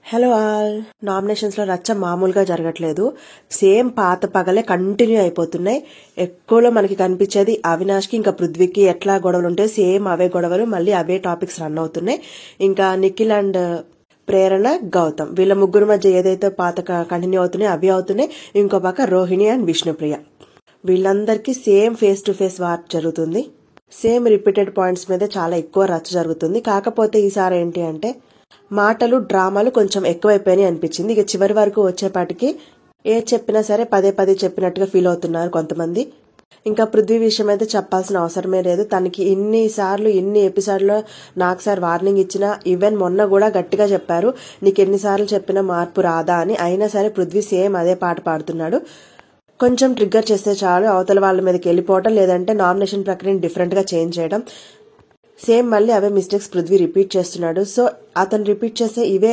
Hello all. Nominations లో రచ్చ మామూలుగా జరగట్లేదు. సేమ్ పాత పగలే కంటిన్యూ అయిపోతున్నాయి. ఎక్కువలో మనకి కనిపించేది అవినాష్ కి ఇంకా పృథ్వీకి ఎట్లా గొడవలు ఉంటాయి, సేమ్ అవే గొడవలు, మళ్ళీ అవే టాపిక్స్ రన్ అవుతున్నాయి. ఇంకా నిఖిల్ అండ్ ప్రేరణ, గౌతమ్ వీళ్ళ ముగ్గురు మధ్య ఏదైతే పాత కంటిన్యూ అవుతున్నాయి అవి అవుతున్నాయి. ఇంకో పక్క రోహిణి అండ్ విష్ణుప్రియ, వీళ్ళందరికీ same face to face war జరుగుతుంది. సేమ్ రిపీటెడ్ పాయింట్స్ మీద చాలా ఎక్కువ రచ్చ జరుగుతుంది. కాకపోతే ఈసారి ఏంటి అంటే మాటలు డ్రామాలు కొంచెం ఎక్కువైపోయినాయి అనిపించింది. ఇక చివరి వరకు వచ్చేపాటికి ఏ చెప్పినా సరే పదే పదే చెప్పినట్టుగా ఫీల్ అవుతున్నారు కొంతమంది. ఇంకా పృథ్వీ విషయం అయితే చెప్పాల్సిన అవసరమే లేదు. తనకి ఇన్ని ఎపిసోడ్లో నాకు సార్ వార్నింగ్ ఇచ్చినా, ఈవెన్ మొన్న కూడా గట్టిగా చెప్పారు నీకు ఎన్నిసార్లు చెప్పినా మార్పు రాదా అని. అయినా సరే పృథ్వీ సేమ్ అదే పాట పాడుతున్నాడు. కొంచెం ట్రిగ్గర్ చేస్తే చాలు అవతల వాళ్ళ మీదకి వెళ్ళిపోవటం, లేదంటే నామినేషన్ ప్రక్రియను డిఫరెంట్ గా చేంజ్ చేయడం. సేమ్ మళ్ళీ అవే మిస్టేక్స్ పృథ్వీ రిపీట్ చేస్తున్నాడు. సో అతను రిపీట్ చేసే ఇవే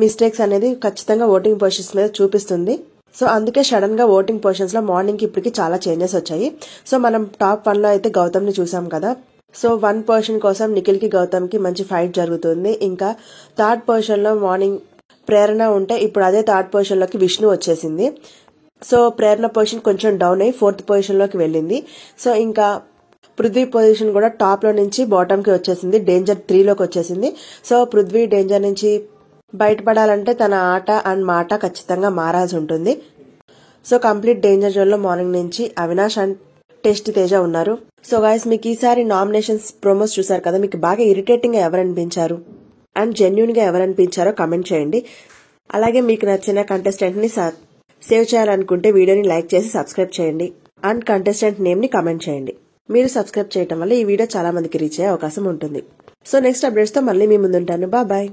మిస్టేక్స్ అనేది ఖచ్చితంగా ఓటింగ్ పొజిషన్స్ మీద చూపిస్తుంది. సో అందుకే సడన్ గా ఓటింగ్ పొజిషన్స్ లో మార్నింగ్ కి ఇప్పటికి చాలా చేంజెస్ వచ్చాయి. సో మనం టాప్ 1 లో అయితే గౌతమ్ ని చూసాం కదా. సో 1 పొజిషన్ కోసం నిఖిల్ కి గౌతమ్ కి మంచి ఫైట్ జరుగుతుంది. ఇంకా థర్డ్ పొజిషన్ లో మార్నింగ్ ప్రేరణ ఉంటే ఇప్పుడు అదే థర్డ్ పొజిషన్ లోకి విష్ణు వచ్చేసింది. సో ప్రేరణ పొజిషన్ కొంచెం డౌన్ అయ్యి 4th పొజిషన్ లోకి వెళ్ళింది. సో ఇంకా పృథ్వీ పొజిషన్ కూడా టాప్ లో నుంచి బాటమ్ కి వచ్చేసింది, డేంజర్ 3 లోకి వచ్చేసింది. సో పృథ్వీ డేంజర్ నుంచి బయటపడాలంటే తన ఆట అండ్ మాట ఖచ్చితంగా మారాల్సి ఉంటుంది. సో కంప్లీట్ డేంజర్ జోన్ లో మార్నింగ్ నుంచి అవినాష్ అండ్ టెస్ట్ తేజ ఉన్నారు. సో గైస్, మీకు ఈసారి నామినేషన్స్ ప్రోమోస్ చూసారు కదా, మీకు బాగా ఇరిటేటింగ్ గా ఎవరనిపించారు అండ్ జెన్యున్ గా ఎవరనిపించారో కమెంట్ చేయండి. అలాగే మీకు నచ్చిన కంటెస్టెంట్ ని సేవ్ చేయాలనుకుంటే వీడియోని లైక్ చేసి సబ్స్క్రైబ్ చేయండి అండ్ కంటెస్టెంట్ నేమ్ ని కమెంట్ చేయండి. మీరు సబ్స్క్రైబ్ చేయడం వల్ల ఈ వీడియో చాలా మందికి రీచ్ అయ్యే అవకాశం ఉంటుంది. సో నెక్స్ట్ అప్డేట్స్ తో మళ్ళీ మీ ముందుంటాను. బాయ్.